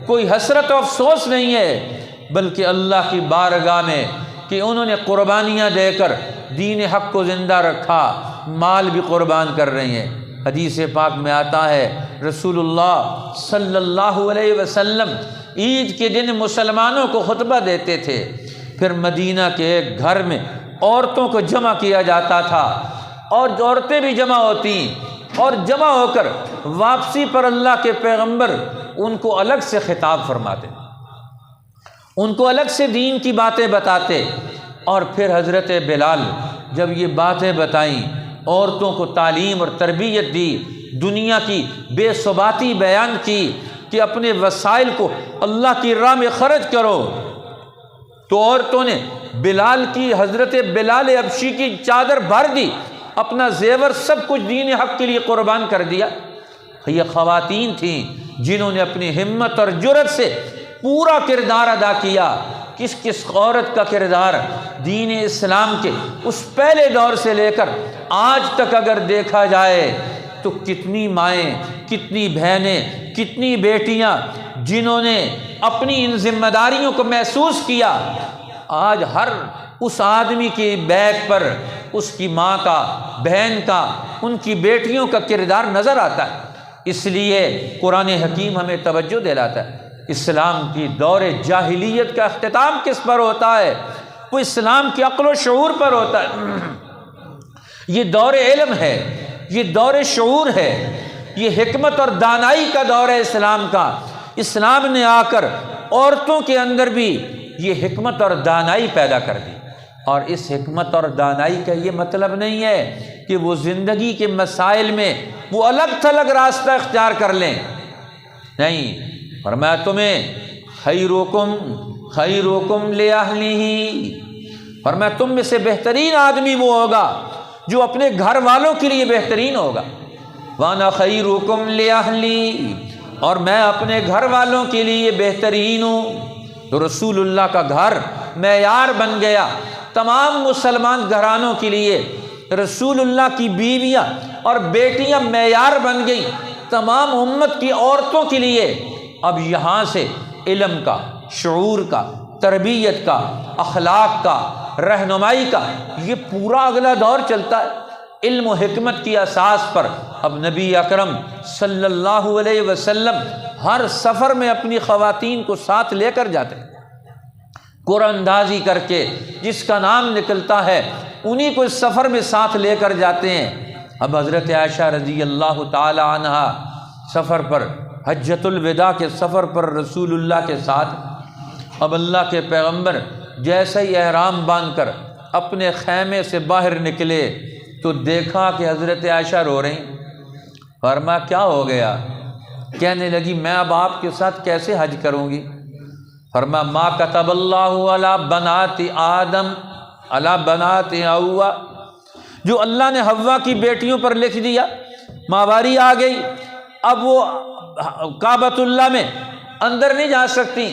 S1: کوئی حسرت و افسوس نہیں ہے، بلکہ اللہ کی بارگاہ میں کہ انہوں نے قربانیاں دے کر دین حق کو زندہ رکھا، مال بھی قربان کر رہی ہیں۔ حدیث پاک میں آتا ہے رسول اللہ صلی اللہ علیہ وسلم عید کے دن مسلمانوں کو خطبہ دیتے تھے، پھر مدینہ کے ایک گھر میں عورتوں کو جمع کیا جاتا تھا، اور عورتیں بھی جمع ہوتی، اور جمع ہو کر واپسی پر اللہ کے پیغمبر ان کو الگ سے خطاب فرماتے، ان کو الگ سے دین کی باتیں بتاتے۔ اور پھر حضرت بلال جب یہ باتیں بتائیں، عورتوں کو تعلیم اور تربیت دی، دنیا کی بے ثباتی بیان کی کہ اپنے وسائل کو اللہ کی راہ میں خرچ کرو، تو عورتوں نے بلال کی، حضرت بلال حبشی کی چادر بھر دی، اپنا زیور سب کچھ دین حق کے لیے قربان کر دیا۔ یہ خواتین تھیں جنہوں نے اپنی ہمت اور جرأت سے پورا کردار ادا کیا۔ کس کس عورت کا کردار دین اسلام کے اس پہلے دور سے لے کر آج تک اگر دیکھا جائے تو کتنی مائیں، کتنی بہنیں، کتنی بیٹیاں جنہوں نے اپنی ان ذمہ داریوں کو محسوس کیا۔ آج ہر اس آدمی کے بیگ پر اس کی ماں کا، بہن کا، ان کی بیٹیوں کا کردار نظر آتا ہے۔ اس لیے قرآن حکیم ہمیں توجہ دلاتا ہے۔ اسلام کی دور جاہلیت کا اختتام کس پر ہوتا ہے؟ وہ اسلام کی عقل و شعور پر ہوتا ہے۔ یہ دور علم ہے، یہ دور شعور ہے، یہ حکمت اور دانائی کا دور ہے اسلام کا۔ اسلام نے آ کر عورتوں کے اندر بھی یہ حکمت اور دانائی پیدا کر دی، اور اس حکمت اور دانائی کا یہ مطلب نہیں ہے کہ وہ زندگی کے مسائل میں وہ الگ تھلگ راستہ اختیار کر لیں، نہیں۔ فرمایا تمہیں خیرکم لأہلہ، فرمایا تم میں سے بہترین آدمی وہ ہوگا جو اپنے گھر والوں کے لیے بہترین ہوگا۔ وانا خیرکم لأہلی، اور میں اپنے گھر والوں کے لیے بہترین ہوں۔ تو رسول اللہ کا گھر معیار بن گیا تمام مسلمان گھرانوں کے لیے، رسول اللہ کی بیویاں اور بیٹیاں معیار بن گئی تمام امت کی عورتوں کے لیے۔ اب یہاں سے علم کا، شعور کا، تربیت کا، اخلاق کا، رہنمائی کا یہ پورا اگلا دور چلتا ہے۔ علم و حکمت کی اساس پر اب نبی اکرم صلی اللہ علیہ وسلم ہر سفر میں اپنی خواتین کو ساتھ لے کر جاتے ہیں، قرآن اندازی کر کے جس کا نام نکلتا ہے انہی کو اس سفر میں ساتھ لے کر جاتے ہیں۔ اب حضرت عائشہ رضی اللہ تعالی عنہا سفر پر، حجۃ الوداع کے سفر پر رسول اللہ کے ساتھ اب اللہ کے پیغمبر جیسے ہی احرام باندھ کر اپنے خیمے سے باہر نکلے تو دیکھا کہ حضرت عائشہ رو رہی۔ فرمایا کیا ہو گیا؟ کہنے لگی میں اب آپ کے ساتھ کیسے حج کروں گی؟ فرمایا ما کتب اللہ علی بنات آدم علی بنات حوا، جو اللہ نے حوا کی بیٹیوں پر لکھ دیا، ماواری آ گئی، اب وہ کعبۃ اللہ میں اندر نہیں جا سکتی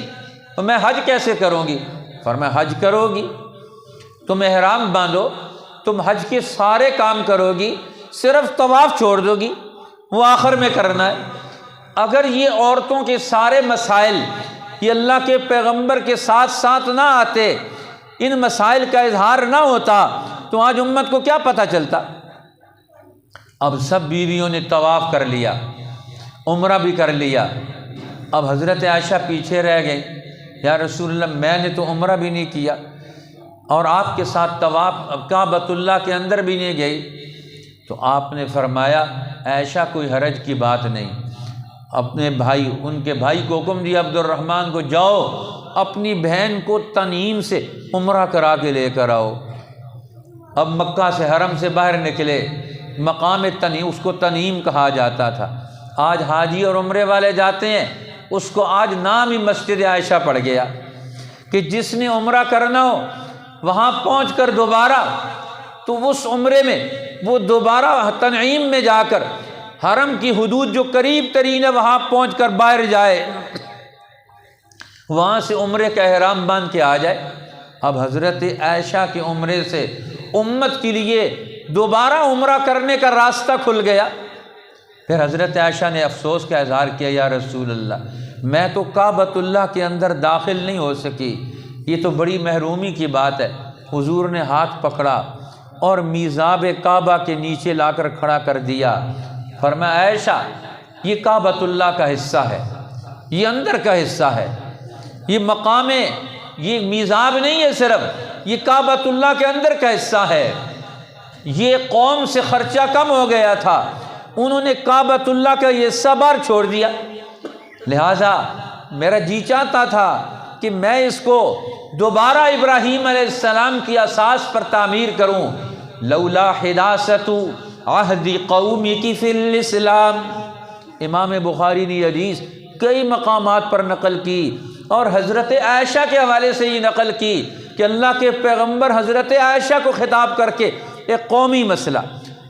S1: تو میں حج کیسے کروں گی؟ فرمایا حج کرو گی، تم احرام باندھو، تم حج کے سارے کام کرو گی، صرف طواف چھوڑ دو گی، وہ آخر میں کرنا ہے۔ اگر یہ عورتوں کے سارے مسائل یہ اللہ کے پیغمبر کے ساتھ ساتھ نہ آتے، ان مسائل کا اظہار نہ ہوتا تو آج امت کو کیا پتہ چلتا؟ اب سب بیویوں نے طواف کر لیا، عمرہ بھی کر لیا، اب حضرت عائشہ پیچھے رہ گئی، یا رسول اللہ میں نے تو عمرہ بھی نہیں کیا اور آپ کے ساتھ طواف کعبۃ اللہ کے اندر بھی نہیں گئی۔ تو آپ نے فرمایا عائشہ کوئی حرج کی بات نہیں، اپنے بھائی، ان کے بھائی کو حکم دیا عبد الرحمن کو، جاؤ اپنی بہن کو تنعیم سے عمرہ کرا کے لے کر آؤ۔ اب مکہ سے حرم سے باہر نکلے، مقام تنعیم، اس کو تنعیم کہا جاتا تھا، آج حاجی اور عمرے والے جاتے ہیں، اس کو آج نام ہی مسجد عائشہ پڑ گیا کہ جس نے عمرہ کرنا ہو وہاں پہنچ کر دوبارہ تو اس عمرے میں وہ دوبارہ تنعیم میں جا کر حرم کی حدود جو قریب ترین ہے وہاں پہنچ کر باہر جائے، وہاں سے عمرے کا احرام باندھ کے آ جائے۔ اب حضرت عائشہ کے عمرے سے امت کے لیے دوبارہ عمرہ کرنے کا راستہ کھل گیا۔ پھر حضرت عائشہ نے افسوس کا اظہار کیا، یا رسول اللہ میں تو کعبۃ اللہ کے اندر داخل نہیں ہو سکی، یہ تو بڑی محرومی کی بات ہے۔ حضور نے ہاتھ پکڑا اور میزاب کعبہ کے نیچے لا کر کھڑا کر دیا، فرمایا عائشہ یہ کعبۃ اللہ کا حصہ ہے، یہ اندر کا حصہ ہے، یہ مقام، یہ میزاب نہیں ہے، صرف یہ کعبۃ اللہ کے اندر کا حصہ ہے۔ یہ قوم سے خرچہ کم ہو گیا تھا، انہوں نے کعبۃ اللہ کا یہ حصہ بار چھوڑ دیا، لہٰذا میرا جی چاہتا تھا کہ میں اس کو دوبارہ ابراہیم علیہ السلام کی اساس پر تعمیر کروں۔ لولا حداثت عہد قومی کی فی الاسلام، امام بخاری نے حدیث کئی مقامات پر نقل کی اور حضرت عائشہ کے حوالے سے یہ نقل کی کہ اللہ کے پیغمبر حضرت عائشہ کو خطاب کر کے ایک قومی مسئلہ،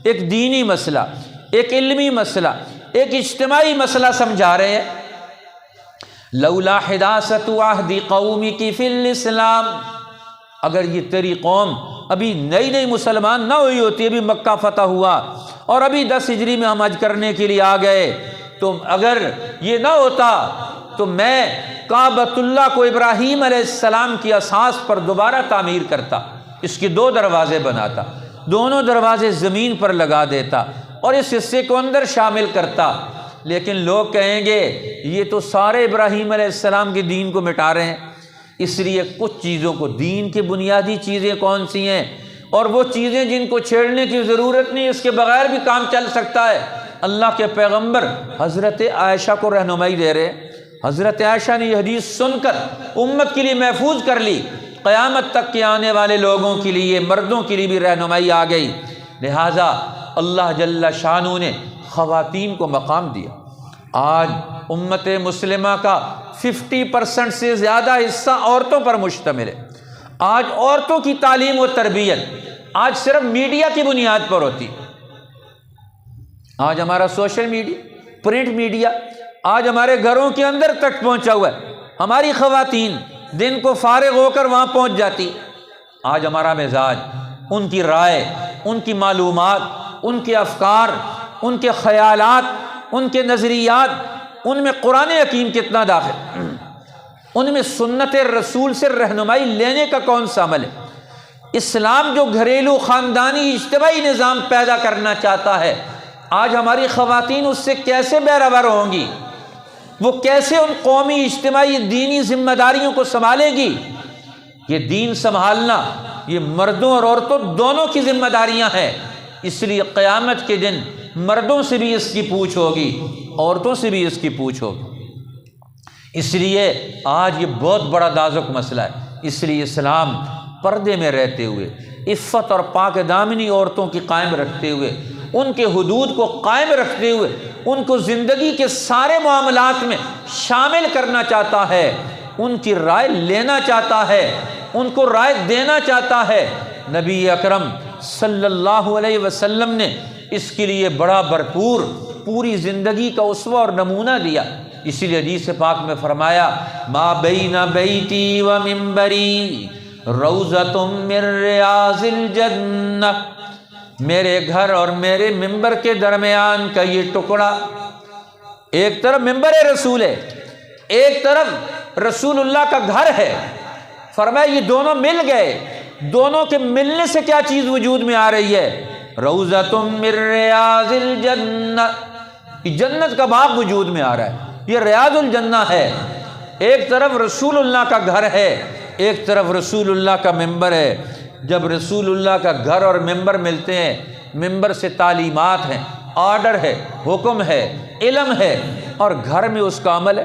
S1: ایک دینی مسئلہ، ایک علمی مسئلہ، ایک اجتماعی مسئلہ سمجھا رہے ہیں۔ لولا حداثت عہد قومی کی فی الاسلام، اگر یہ تیری قوم ابھی نئی نئی مسلمان نہ ہوئی ہوتی، ابھی مکہ فتح ہوا اور ابھی 10 ہجری میں ہم حج کرنے کے لیے آ گئے، تو اگر یہ نہ ہوتا تو میں کعبۃ اللہ کو ابراہیم علیہ السلام کی اساس پر دوبارہ تعمیر کرتا، اس کے 2 دروازے بناتا، دونوں دروازے زمین پر لگا دیتا اور اس حصے کو اندر شامل کرتا۔ لیکن لوگ کہیں گے یہ تو سارے ابراہیم علیہ السلام کے دین کو مٹا رہے ہیں، اس لیے کچھ چیزوں کو، دین کی بنیادی چیزیں کون سی ہیں اور وہ چیزیں جن کو چھیڑنے کی ضرورت نہیں، اس کے بغیر بھی کام چل سکتا ہے، اللہ کے پیغمبر حضرت عائشہ کو رہنمائی دے رہے ہیں۔ حضرت عائشہ نے یہ حدیث سن کر امت کے لیے محفوظ کر لی، قیامت تک کے آنے والے لوگوں کے لیے، مردوں کے لیے بھی رہنمائی آ گئی۔ لہٰذا اللہ جل شانہ نے خواتین کو مقام دیا۔ آج امت مسلمہ کا 50% سے زیادہ حصہ عورتوں پر مشتمل ہے۔ آج عورتوں کی تعلیم و تربیت آج صرف میڈیا کی بنیاد پر ہوتی۔ آج ہمارا سوشل میڈیا، پرنٹ میڈیا آج ہمارے گھروں کے اندر تک پہنچا ہوا ہے، ہماری خواتین دن کو فارغ ہو کر وہاں پہنچ جاتی۔ آج ہمارا مزاج، ان کی رائے، ان کی معلومات، ان کے افکار، ان کے خیالات، ان کے نظریات، ان میں قرآن حکیم کتنا داخل، ان میں سنت رسول سے رہنمائی لینے کا کون سا عمل ہے۔ اسلام جو گھریلو خاندانی اجتماعی نظام پیدا کرنا چاہتا ہے، آج ہماری خواتین اس سے کیسے بہرور ہوں گی، وہ کیسے ان قومی اجتماعی دینی ذمہ داریوں کو سنبھالے گی۔ یہ دین سنبھالنا یہ مردوں اور عورتوں دونوں کی ذمہ داریاں ہیں، اس لیے قیامت کے دن مردوں سے بھی اس کی پوچھ ہوگی، عورتوں سے بھی اس کی پوچھ ہوگی۔ اس لیے آج یہ بہت بڑا نازک مسئلہ ہے، اس لیے اسلام پردے میں رہتے ہوئے، عفت اور پاک دامنی عورتوں کی قائم رکھتے ہوئے، ان کے حدود کو قائم رکھتے ہوئے ان کو زندگی کے سارے معاملات میں شامل کرنا چاہتا ہے، ان کی رائے لینا چاہتا ہے، ان کو رائے دینا چاہتا ہے۔ نبی اکرم صلی اللہ علیہ وسلم نے اس کے لیے بڑا بھرپور پوری زندگی کا اسوہ اور نمونہ دیا۔ اسی لیے حدیث پاک میں فرمایا ما بین بیتی و منبری روضۃ من ریاض الجنہ، میرے گھر اور میرے ممبر کے درمیان کا یہ ٹکڑا، ایک طرف ممبر رسول ہے، ایک طرف رسول اللہ کا گھر ہے، فرمایا یہ دونوں مل گئے، دونوں کے ملنے سے کیا چیز وجود میں آ رہی ہے؟ روضۃ من ریاض الجنہ، جنت کا باغ وجود میں آ رہا ہے، یہ ریاض الجنہ ہے۔ ایک طرف رسول اللہ کا گھر ہے، ایک طرف رسول اللہ کا ممبر ہے۔ جب رسول اللہ کا گھر اور ممبر ملتے ہیں، ممبر سے تعلیمات ہیں، آرڈر ہے، حکم ہے، علم ہے، اور گھر میں اس کا عمل ہے،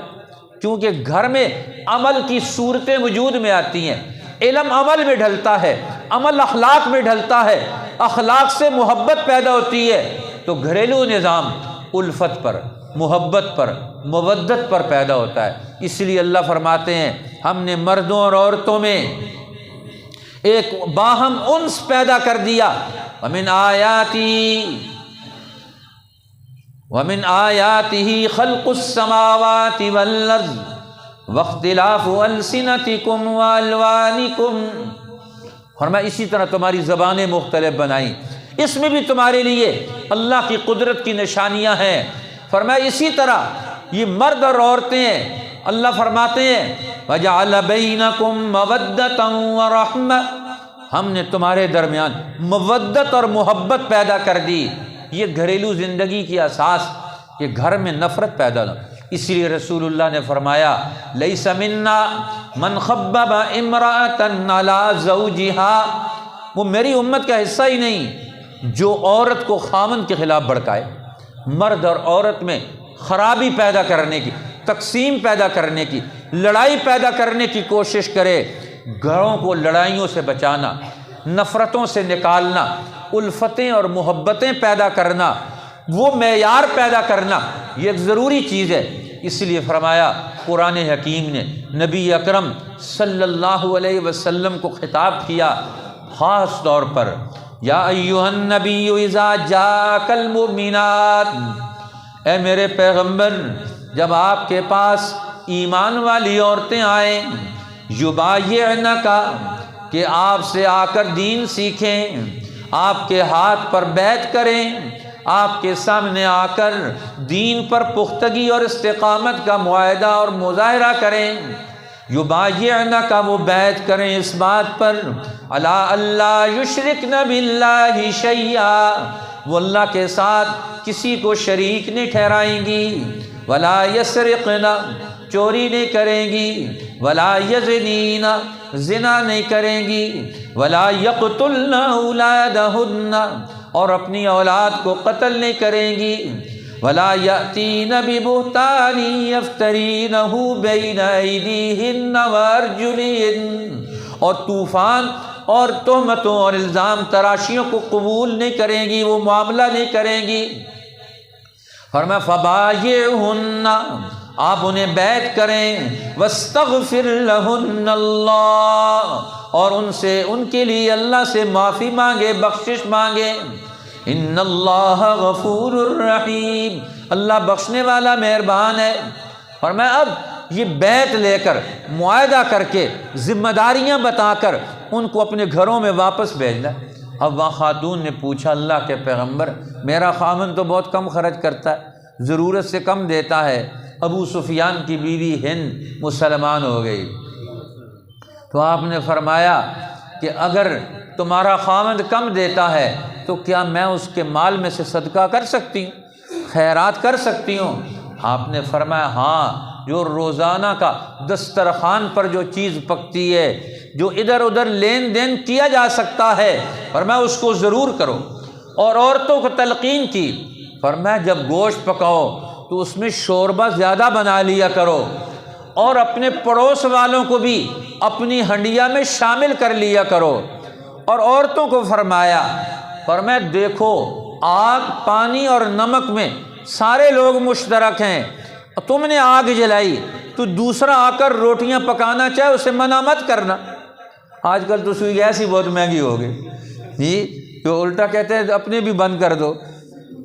S1: کیونکہ گھر میں عمل کی صورتیں وجود میں آتی ہیں، علم عمل میں ڈھلتا ہے، عمل اخلاق میں ڈھلتا ہے، اخلاق سے محبت پیدا ہوتی ہے، تو گھریلو نظام الفت پر، محبت پر، مودت پر پیدا ہوتا ہے۔ اس لیے اللہ فرماتے ہیں ہم نے مردوں اور عورتوں میں ایک باہم انس پیدا کر دیا۔ وَمِنْ آيَاتِهِ خَلْقُ السَّمَاوَاتِ وَالْأَرْضِ وَاخْتِلَافُ أَلْسِنَتِكُمْ وَأَلْوَانِكُمْ، فرمایا اسی طرح تمہاری زبانیں مختلف بنائیں، اس میں بھی تمہارے لیے اللہ کی قدرت کی نشانیاں ہیں۔ فرمایا اسی طرح یہ مرد اور عورتیں، اللہ فرماتے ہیں وَجَعَلَ بَيْنَكُمْ مَوَدَّةً وَرَحْمَةً، ہم نے تمہارے درمیان مودت اور محبت پیدا کر دی۔ یہ گھریلو زندگی کی اساس، کہ گھر میں نفرت پیدا نہ، اس لیے رسول اللہ نے فرمایا لیس منا من خبب امرأة علی زوجہا، وہ میری امت کا حصہ ہی نہیں جو عورت کو خامن کے خلاف بھڑکائے، مرد اور عورت میں خرابی پیدا کرنے کی، تقسیم پیدا کرنے کی، لڑائی پیدا کرنے کی کوشش کرے۔ گھروں کو لڑائیوں سے بچانا، نفرتوں سے نکالنا، الفتیں اور محبتیں پیدا کرنا، وہ معیار پیدا کرنا، یہ ایک ضروری چیز ہے۔ اس لیے فرمایا قرآن حکیم نے نبی اکرم صلی اللہ علیہ وسلم کو خطاب کیا خاص طور پر، یا ایھا النبی اذا جاءک المؤمنات، اے میرے پیغمبر جب آپ کے پاس ایمان والی عورتیں آئیں، یبایعنک، کہ آپ سے آ کر دین سیکھیں، آپ کے ہاتھ پر بیعت کریں، آپ کے سامنے آ کر دین پر پختگی اور استقامت کا معاہدہ اور مظاہرہ کریں، یبایعنک، وہ بیعت کریں اس بات پر، الا اللہ یشرکن باللہ شیئا، وہ اللہ کے ساتھ کسی کو شریک نہیں ٹھہرائیں گی، ولا یسرقن، چوری نہیں کریں گی، ولا یزنین، زنا نہیں کریں گی، ولا یقتلن اولادہن، اور اپنی اولاد کو قتل نہیں کریں گی، ولا یأتین ببہتان یفترینہ بین ایدیہن وارجلہن، اور طوفان اور تہمتوں اور الزام تراشیوں کو قبول نہیں کریں گی، وہ معاملہ نہیں کریں گی۔ فرمایا فبایعہن، آپ انہیں بیعت کریں، واستغفر لہن اللہ، اور ان سے ان کے لیے اللہ سے معافی مانگے، بخشش مانگے، ان اللہ غفور الرحیم، اللہ بخشنے والا مہربان ہے۔ فرمایا اب یہ بیعت لے کر، معاہدہ کر کے، ذمہ داریاں بتا کر ان کو اپنے گھروں میں واپس بھیجنا۔ اب وہاں خاتون نے پوچھا اللہ کے پیغمبر میرا خامن تو بہت کم خرچ کرتا ہے، ضرورت سے کم دیتا ہے۔ ابو سفیان کی بیوی ہند مسلمان ہو گئی، تو آپ نے فرمایا کہ اگر تمہارا خامند کم دیتا ہے تو کیا میں اس کے مال میں سے صدقہ کر سکتی ہوں، خیرات کر سکتی ہوں؟ آپ نے فرمایا ہاں، جو روزانہ کا دسترخوان پر جو چیز پکتی ہے، جو ادھر ادھر لین دین کیا جا سکتا ہے، فرمایا اس کو ضرور کرو۔ اور عورتوں کو تلقین کی، فرمایا جب گوشت پکاؤ تو اس میں شوربہ زیادہ بنا لیا کرو، اور اپنے پڑوس والوں کو بھی اپنی ہنڈیا میں شامل کر لیا کرو۔ اور عورتوں کو فرمایا دیکھو آگ، پانی اور نمک میں سارے لوگ مشترک ہیں، تم نے آگ جلائی تو دوسرا آ کر روٹیاں پکانا چاہے اسے منع مت کرنا۔ آج کل تو سوئی گیس ہی بہت مہنگی ہو گئی جی، تو الٹا کہتے ہیں اپنے بھی بند کر دو۔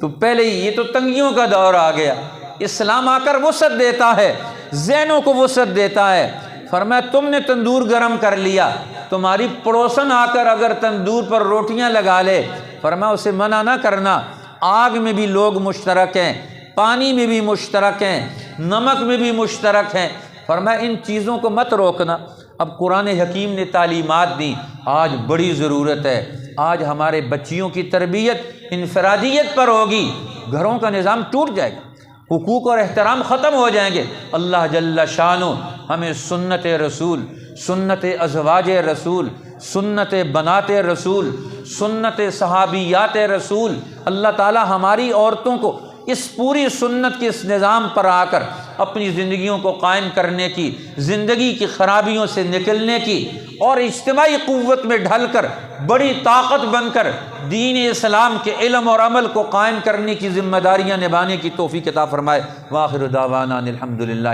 S1: تو پہلے یہ تو تنگیوں کا دور آ گیا، اسلام آ کر وسعت دیتا ہے، ذہنوں کو وسعت دیتا ہے۔ فرمایا تم نے تندور گرم کر لیا، تمہاری پڑوسن آ کر اگر تندور پر روٹیاں لگا لے، فرمایا اسے منع نہ کرنا۔ آگ میں بھی لوگ مشترک ہیں، پانی میں بھی مشترک ہیں، نمک میں بھی مشترک ہیں۔ فرمایا ان چیزوں کو مت روکنا۔ اب قرآن حکیم نے تعلیمات دی، آج بڑی ضرورت ہے۔ آج ہمارے بچیوں کی تربیت انفرادیت پر ہوگی، گھروں کا نظام ٹوٹ جائے گا، حقوق اور احترام ختم ہو جائیں گے۔ اللہ جل شانہ ہمیں سنت رسول، سنت ازواج رسول، سنت بنات رسول، سنت صحابیات رسول، اللہ تعالی ہماری عورتوں کو اس پوری سنت کے اس نظام پر آ کر اپنی زندگیوں کو قائم کرنے کی، زندگی کی خرابیوں سے نکلنے کی اور اجتماعی قوت میں ڈھل کر بڑی طاقت بن کر دین اسلام کے علم اور عمل کو قائم کرنے کی ذمہ داریاں نبھانے کی توفیق عطا فرمائے۔ وآخر دعوانا الحمدللہ۔